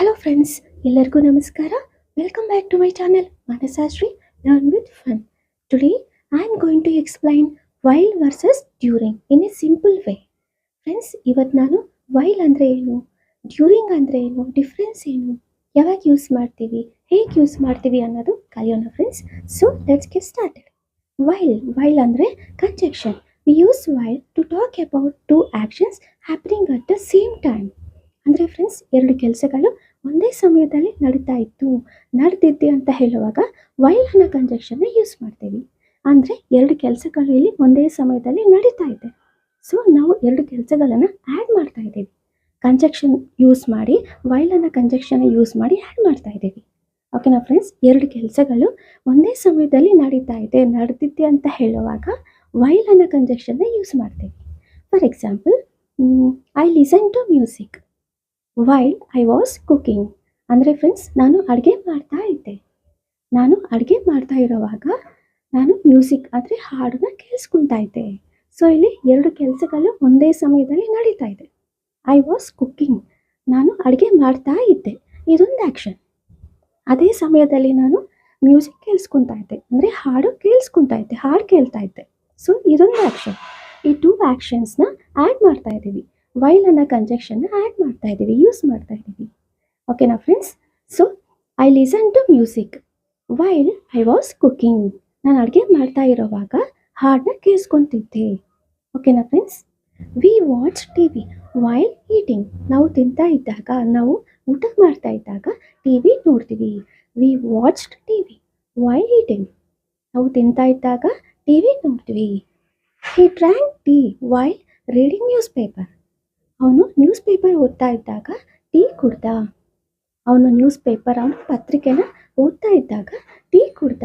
Hello friends, ಎಲ್ಲರಿಗೂ ನಮಸ್ಕಾರ. Welcome back to my channel Manasashree learn with fun. Today I am going to explain while versus during in a simple way. Friends, ಇವತ್ತು ನಾನು while ಅಂದರೆ ಏನು, during ಅಂದರೆ ಏನು, difference ಏನು, ಯಾವಾಗ ಯೂಸ್ ಮಾಡ್ತೀವಿ, ಹೇಗೆ ಯೂಸ್ ಮಾಡ್ತೀವಿ ಅನ್ನೋದು ಕಲಿಯೋಣ friends. So let's get started. While ಅಂದರೆ conjunction. We use while to talk about two actions happening at the same time. ಅಂದರೆ ಫ್ರೆಂಡ್ಸ್, ಎರಡು ಕೆಲಸಗಳು ಒಂದೇ ಸಮಯದಲ್ಲಿ ನಡೆದಿದ್ದೆ ಅಂತ ಹೇಳುವಾಗ ವೈಲ್ ಅನ್ನೋ ಕಂಜಂಕ್ಷನ್ನ ಯೂಸ್ ಮಾಡ್ತೀವಿ. ಅಂದರೆ ಎರಡು ಕೆಲಸಗಳು ಇಲ್ಲಿ ಒಂದೇ ಸಮಯದಲ್ಲಿ ನಡೀತಾ ಇದೆ. ಸೊ ನಾವು ಎರಡು ಕೆಲಸಗಳನ್ನು ಆ್ಯಡ್ ಮಾಡ್ತಾ ಇದ್ದೀವಿ. ಕಂಜಂಕ್ಷನ್ ಯೂಸ್ ಮಾಡಿ ವೈಲ್ ಅನ್ನೋ ಕಂಜಂಕ್ಷನ್ನ ಯೂಸ್ ಮಾಡಿ ಆ್ಯಡ್ ಮಾಡ್ತಾ ಇದ್ದೀವಿ. ಓಕೆನಾ ಫ್ರೆಂಡ್ಸ್, ಎರಡು ಕೆಲಸಗಳು ಒಂದೇ ಸಮಯದಲ್ಲಿ ನಡೆದಿದ್ದೆ ಅಂತ ಹೇಳುವಾಗ ವೈಲ್ ಅನ್ನೋ ಕಂಜಂಕ್ಷನ್ನ ಯೂಸ್ ಮಾಡ್ತೀವಿ. For example, I listen to music while I was cooking. ಅಂದರೆ ಫ್ರೆಂಡ್ಸ್, ನಾನು ಅಡುಗೆ ಮಾಡ್ತಾ ಇರುವಾಗ ನಾನು ಮ್ಯೂಸಿಕ್ ಅಂದರೆ ಹಾಡನ್ನ ಕೇಳಿಸ್ಕೊತಾ ಇದ್ದೆ. ಸೊ ಇಲ್ಲಿ ಎರಡು ಕೆಲಸಗಳು ಒಂದೇ ಸಮಯದಲ್ಲಿ ನಡೀತಾ ಇದೆ. ಐ ವಾಸ್ ಕುಕಿಂಗ್, ನಾನು ಅಡುಗೆ ಮಾಡ್ತಾ ಇದ್ದೆ, ಇದೊಂದು ಆ್ಯಕ್ಷನ್. ಅದೇ ಸಮಯದಲ್ಲಿ ನಾನು ಮ್ಯೂಸಿಕ್ ಕೇಳಿಸ್ಕೊತಾ ಇದ್ದೆ, ಅಂದರೆ ಹಾಡು ಕೇಳ್ತಾ ಇದ್ದೆ. ಸೊ ಇದೊಂದು ಆ್ಯಕ್ಷನ್. ಈ ಟೂ ಆ್ಯಕ್ಷನ್ಸ್ನ ಆ್ಯಡ್ ಮಾಡ್ತಾ ಇದ್ದೀವಿ. ವೈಲ್ ಅನ್ನೋ ಕಂಜಂಕ್ಷನ್ನ ಆ್ಯಡ್ ಮಾಡ್ತಾ ಇದ್ದೀವಿ, ಯೂಸ್ ಮಾಡ್ತಾ ಇದ್ದೀವಿ. ಓಕೆನಾ friends? So I listen to music while I was cooking. ನಾನು ಅಡುಗೆ ಮಾಡ್ತಾ ಇರೋವಾಗ ಹಾಡನ್ನ ಕೇಳಿಸ್ಕೊತಿದ್ದೆ. ಓಕೆನಾ friends? We watch T V while eating. ನಾವು ಊಟ ಮಾಡ್ತಾ ಇದ್ದಾಗ ಟಿ ವಿ ನೋಡ್ತೀವಿ. We watched T V while eating. ನಾವು ತಿಂತಾ ಇದ್ದಾಗ ಟಿ ವಿ ನೋಡ್ತೀವಿ. He drank tea while reading news paper. ಅವನು ನ್ಯೂಸ್ ಪೇಪರ್ ಓದ್ತಾ ಇದ್ದಾಗ ಟೀ ಕುಡ್ದ. ಅವನು ಪತ್ರಿಕೆನ ಓದ್ತಾ ಇದ್ದಾಗ ಟೀ ಕುಡ್ದ.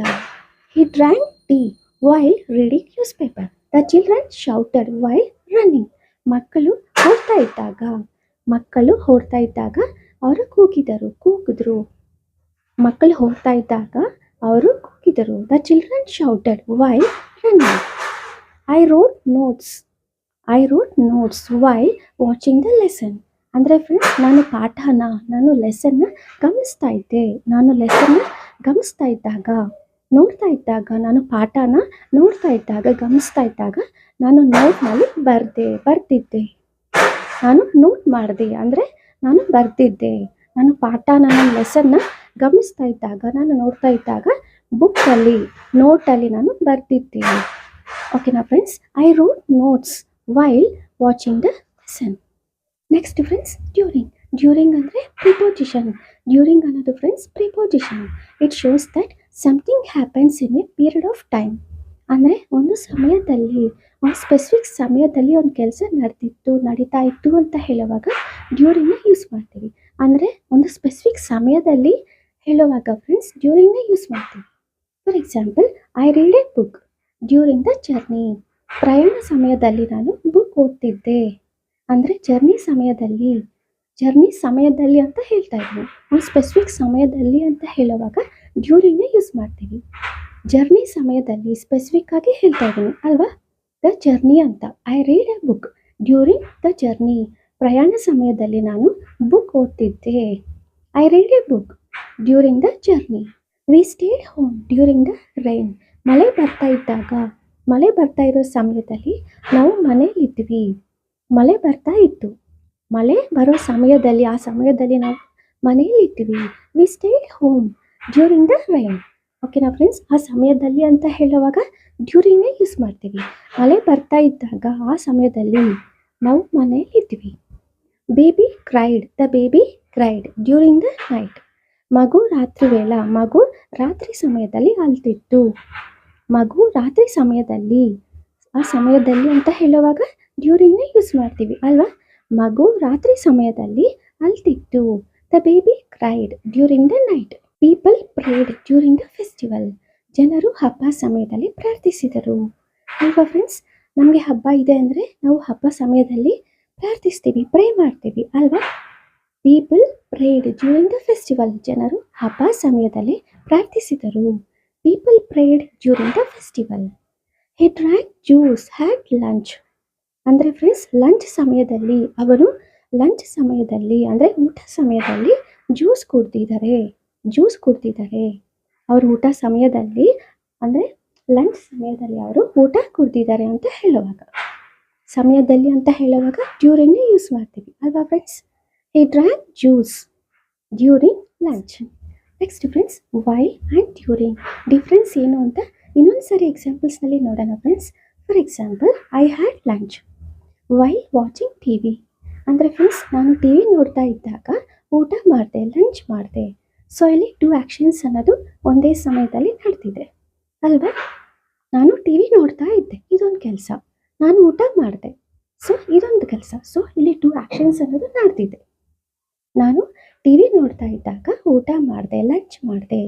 He drank tea while reading news paper. The children shouted while running. ಮಕ್ಕಳು ಓಡ್ತಾ ಇದ್ದಾಗ ಅವರು ಕೂಗಿದ್ರು. The children shouted while running. I wrote notes while watching the lesson. ಅಂದರೆ ಫ್ರೆಂಡ್ಸ್, ನಾನು ಲೆಸನ್ನ ಗಮನಿಸ್ತಾ ಇದ್ದೆ. ಗಮನಿಸ್ತಾ ಇದ್ದಾಗ ನಾನು ನೋಟ್ನಲ್ಲಿ ಬರ್ತಿದ್ದೆ. ನಾನು ನೋಟ್ ಮಾಡಿದೆ ಅಂದರೆ ನಾನು ಬರ್ತಿದ್ದೆ. ನಾನು ಲೆಸನ್ನ ಗಮನಿಸ್ತಾ ಇದ್ದಾಗ, ನಾನು ನೋಡ್ತಾ ಇದ್ದಾಗ ನೋಟಲ್ಲಿ ನಾನು ಬರ್ತಿದ್ದೆ. ಓಕೆನಾ friends? I wrote notes while watching the lesson. Next friends, during ಅಂದರೆ ಪ್ರಿಪೋಸಿಷನ್. ಡ್ಯೂರಿಂಗ್ ಅನ್ನೋದು friends preposition. It shows that something happens in a period of time. ಅಂದರೆ ಒಂದು ಸ್ಪೆಸಿಫಿಕ್ ಸಮಯದಲ್ಲಿ ಒಂದು ಕೆಲಸ ನಡೀತಾ ಇತ್ತು ಅಂತ ಹೇಳುವಾಗ ಡ್ಯೂರಿಂಗ್ನ ಯೂಸ್ ಮಾಡ್ತೀವಿ. ಅಂದರೆ ಒಂದು ಸ್ಪೆಸಿಫಿಕ್ ಸಮಯದಲ್ಲಿ ಹೇಳುವಾಗ ಫ್ರೆಂಡ್ಸ್ ಡ್ಯೂರಿಂಗ್ನ ಯೂಸ್ ಮಾಡ್ತೀವಿ. For example, I read a book during the journey. ಪ್ರಯಾಣ ಸಮಯದಲ್ಲಿ ನಾನು ಬುಕ್ ಓದ್ತಿದ್ದೆ. ಅಂದರೆ ಜರ್ನಿ ಸಮಯದಲ್ಲಿ ಅಂತ ಹೇಳ್ತಾ ಇದ್ವಿ. ಒಂದು ಸ್ಪೆಸಿಫಿಕ್ ಸಮಯದಲ್ಲಿ ಅಂತ ಹೇಳುವಾಗ ಡ್ಯೂರಿಂಗ್ನ ಯೂಸ್ ಮಾಡ್ತೀವಿ. ಜರ್ನಿ ಸಮಯದಲ್ಲಿ ಸ್ಪೆಸಿಫಿಕ್ ಆಗಿ ಹೇಳ್ತಾ ಇದ್ದೀನಿ ಅಲ್ವಾ, ದ ಜರ್ನಿ ಅಂತ. I read a book during the journey. ಪ್ರಯಾಣ ಸಮಯದಲ್ಲಿ ನಾನು ಬುಕ್ ಓದ್ತಿದ್ದೆ. I read a book during the journey. We stayed home during the rain. ಮಳೆ ಬರ್ತಾ ಇರೋ ಸಮಯದಲ್ಲಿ ನಾವು ಮನೆಯಲ್ಲಿದ್ವಿ. ಮಳೆ ಬರೋ ಸಮಯದಲ್ಲಿ ನಾವು ಮನೆಯಲ್ಲಿದ್ವಿ. We stayed home during the rain. ಓಕೆನಾ ಫ್ರೆಂಡ್ಸ್? ಆ ಸಮಯದಲ್ಲಿ ಅಂತ ಹೇಳುವಾಗ ಡ್ಯೂರಿಂಗ್ನೇ ಯೂಸ್ ಮಾಡ್ತೀವಿ. ಮಳೆ ಬರ್ತಾ ಇದ್ದಾಗ ಆ ಸಮಯದಲ್ಲಿ ನಾವು ಮನೆಯಲ್ಲಿದ್ವಿ. Baby cried during the night. ಮಗು ರಾತ್ರಿ ಸಮಯದಲ್ಲಿ ಅಳ್ತಿತ್ತು. ಆ ಸಮಯದಲ್ಲಿ ಅಂತ ಹೇಳುವಾಗ ಡ್ಯೂರಿಂಗ್ನೇ ಯೂಸ್ ಮಾಡ್ತೀವಿ ಅಲ್ವಾ. ಮಗು ರಾತ್ರಿ ಸಮಯದಲ್ಲಿ ಅಳ್ತಿತ್ತು. The baby cried during the night. People prayed during the festival. ಜನರು ಹಬ್ಬ ಸಮಯದಲ್ಲಿ ಪ್ರಾರ್ಥಿಸಿದರು ಅಲ್ವಾ ಫ್ರೆಂಡ್ಸ್. ನಮಗೆ ಹಬ್ಬ ಇದೆ ಅಂದರೆ ನಾವು ಹಬ್ಬ ಸಮಯದಲ್ಲಿ ಪ್ರಾರ್ಥಿಸ್ತೀವಿ, ಪ್ರೇ ಮಾಡ್ತೀವಿ ಅಲ್ವಾ. People prayed during the festival. ಜನರು ಹಬ್ಬ ಸಮಯದಲ್ಲಿ ಪ್ರಾರ್ಥಿಸಿದರು. People prayed during the festival. He drank juice at lunch. ಅಂದರೆ ಫ್ರೆಂಡ್ಸ್, ಲಂಚ್ ಸಮಯದಲ್ಲಿ ಅಂದರೆ ಊಟ ಸಮಯದಲ್ಲಿ ಜ್ಯೂಸ್ ಕುಡ್ದಿದ್ದಾರೆ, ಜ್ಯೂಸ್ ಕುಡ್ದಿದ್ದಾರೆ. ಅವ್ರು ಊಟ ಸಮಯದಲ್ಲಿ ಅಂದರೆ ಲಂಚ್ ಸಮಯದಲ್ಲಿ ಅವರು ಊಟ ಕುಡ್ದಿದ್ದಾರೆ ಅಂತ ಹೇಳುವಾಗ, ಸಮಯದಲ್ಲಿ ಅಂತ ಹೇಳುವಾಗ ಡ್ಯೂರಿಂಗ್ನೇ ಯೂಸ್ ಮಾಡ್ತೀವಿ ಅಲ್ವಾ friends. He drank juice during lunch. Next friends, while and during difference ಏನು ಅಂತ ಇನ್ನೊಂದು ಸರಿ ಎಕ್ಸಾಂಪಲ್ಸ್ನಲ್ಲಿ ನೋಡೋಣ friends. For example, I had lunch while watching T V. ಅಂದರೆ ಫ್ರೆಂಡ್ಸ್, ನಾನು ಟಿ ವಿ ನೋಡ್ತಾ ಇದ್ದಾಗ ಊಟ ಮಾಡಿದೆ, ಲಂಚ್ ಮಾಡಿದೆ. ಸೊ ಇಲ್ಲಿ 2 ಆ್ಯಕ್ಷನ್ಸ್ ಅನ್ನೋದು ಒಂದೇ ಸಮಯದಲ್ಲಿ ನಡೆದಿದೆ ಅಲ್ವಾ. ನಾನು ಟಿ ವಿ ನೋಡ್ತಾ ಇದ್ದೆ, ಇದೊಂದು ಕೆಲಸ. ನಾನು ಊಟ ಮಾಡಿದೆ, ಸೊ ಇದೊಂದು ಕೆಲಸ. ಸೊ ಇಲ್ಲಿ 2 ಆ್ಯಕ್ಷನ್ಸ್ ಅನ್ನೋದು ನಡೆದಿದೆ. ನಾನು ಟಿ ವಿ ನೋಡ್ತಾ ಇದ್ದಾಗ ಊಟ ಮಾಡಿದೆ, ಲಂಚ್ ಮಾಡಿದೆ.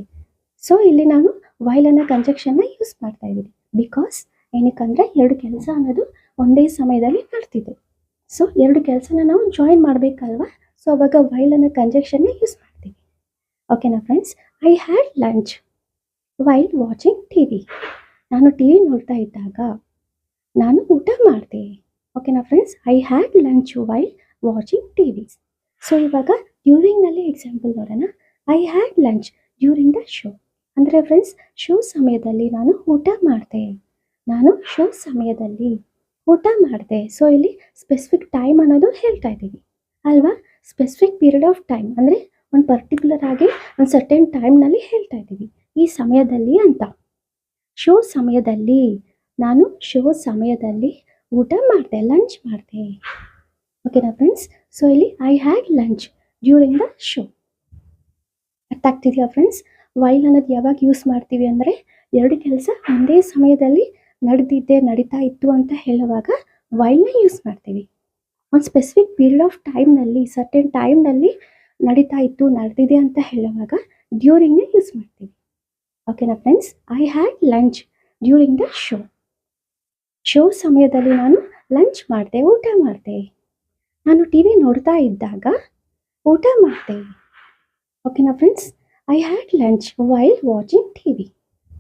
ಸೊ ಇಲ್ಲಿ ನಾನು ವೈಲ್ ಅನ್ನೋ ಕಂಜಕ್ಷನ್ನ ಯೂಸ್ ಮಾಡ್ತಾ ಇದ್ದೀನಿ. ಬಿಕಾಸ್ ಏನಕ್ಕಂದರೆ 2 ಕೆಲಸ ಅನ್ನೋದು ಒಂದೇ ಸಮಯದಲ್ಲಿ ನಡೆದಿದೆ. ಸೊ 2 ಕೆಲಸನ ನಾವು ಜಾಯಿನ್ ಮಾಡಬೇಕಲ್ವಾ. ಸೊ ಅವಾಗ ವೈಲ್ ಅನ್ನೋ ಕಂಜಕ್ಷನ್ನ ಯೂಸ್ ಮಾಡ್ತೀವಿ. ಓಕೆನಾ friends. I had lunch while watching T V. ನಾನು ಟಿ ವಿ ನೋಡ್ತಾ ಇದ್ದಾಗ ನಾನು ಊಟ ಮಾಡಿದೆ. ಓಕೆನಾ friends. I had lunch while watching T V. So ಇವಾಗ ಡ್ಯೂರಿಂಗ್ನಲ್ಲಿ ಎಕ್ಸಾಂಪಲ್ ನೋಡೋಣ. I had lunch during the show. ಅಂದರೆ ಫ್ರೆಂಡ್ಸ್, ಶೋ ಸಮಯದಲ್ಲಿ ನಾನು ಊಟ ಮಾಡಿದೆ. ನಾನು ಶೋ ಸಮಯದಲ್ಲಿ ಊಟ ಮಾಡಿದೆ. ಸೊ ಇಲ್ಲಿ ಸ್ಪೆಸಿಫಿಕ್ ಟೈಮ್ ಅನ್ನೋದು ಹೇಳ್ತಾ ಇದ್ದೀವಿ ಅಲ್ವಾ. ಸ್ಪೆಸಿಫಿಕ್ ಪೀರಿಯಡ್ ಆಫ್ ಟೈಮ್ ಅಂದರೆ ಒಂದು ಪರ್ಟಿಕ್ಯುಲರ್ ಆಗಿ ಒಂದು ಸರ್ಟೆನ್ ಟೈಮ್ನಲ್ಲಿ ಹೇಳ್ತಾ ಇದ್ದೀವಿ, ಈ ಸಮಯದಲ್ಲಿ ಅಂತ. ಶೋ ಸಮಯದಲ್ಲಿ ನಾನು ಶೋ ಸಮಯದಲ್ಲಿ ಊಟ ಮಾಡಿದೆ, ಲಂಚ್ ಮಾಡಿದೆ. ಓಕೆನಾ ಫ್ರೆಂಡ್ಸ್. ಸೊ ಇಲ್ಲಿ I had lunch during the show. ಅರ್ಥ ಆಗ್ತಿದೆಯಾ ಫ್ರೆಂಡ್ಸ್. ವೈಲ್ ಅನ್ನೋದು ಯಾವಾಗ ಯೂಸ್ ಮಾಡ್ತೀವಿ ಅಂದರೆ 2 ಕೆಲಸ ಒಂದೇ ಸಮಯದಲ್ಲಿ ನಡೀತಾ ಇತ್ತು ಅಂತ ಹೇಳುವಾಗ ವೈಲ್ನ ಯೂಸ್ ಮಾಡ್ತೀವಿ. ಒಂದು ಸ್ಪೆಸಿಫಿಕ್ ಪೀರಿಯಡ್ ಆಫ್ ಟೈಮ್ನಲ್ಲಿ, ಸರ್ಟೆನ್ ಟೈಮ್ನಲ್ಲಿ ನಡೀತಾ ಇತ್ತು, ನಡೆದಿದೆ ಅಂತ ಹೇಳುವಾಗ ಡ್ಯೂರಿಂಗ್ನೇ ಯೂಸ್ ಮಾಡ್ತೀವಿ. ಓಕೆನಾ friends. I had lunch during the show. Show ಸಮಯದಲ್ಲಿ ನಾನು ಲಂಚ್ ಮಾಡಿದೆ, ಊಟ ಮಾಡಿದೆ. ನಾನು ಟಿ ವಿ ನೋಡ್ತಾ ಇದ್ದಾಗ ಊಟ ಮಾಡಿದೆ. ಓಕೆನಾ friends. I had lunch while watching T V.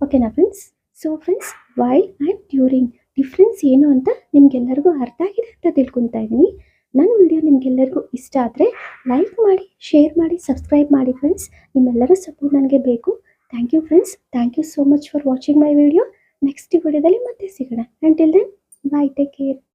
ಓಕೆನಾ friends. So friends, while and during difference ಏನು ಅಂತ ನಿಮಗೆಲ್ಲರಿಗೂ ಅರ್ಥ ಆಗಿದೆ ಅಂತ ತಿಳ್ಕೊತಾ ಇದ್ದೀನಿ. ನನ್ನ ವಿಡಿಯೋ ನಿಮಗೆಲ್ಲರಿಗೂ ಇಷ್ಟ ಆದರೆ ಲೈಕ್ ಮಾಡಿ, ಶೇರ್ ಮಾಡಿ, ಸಬ್ಸ್ಕ್ರೈಬ್ ಮಾಡಿ ಫ್ರೆಂಡ್ಸ್. ನಿಮ್ಮೆಲ್ಲರ ಸಪೋರ್ಟ್ ನನಗೆ ಬೇಕು. Thank you friends. Thank you so much for watching my video. Next ವಿಡಿಯೋದಲ್ಲಿ ಮತ್ತೆ ಸಿಗೋಣ. Until then, bye, take care.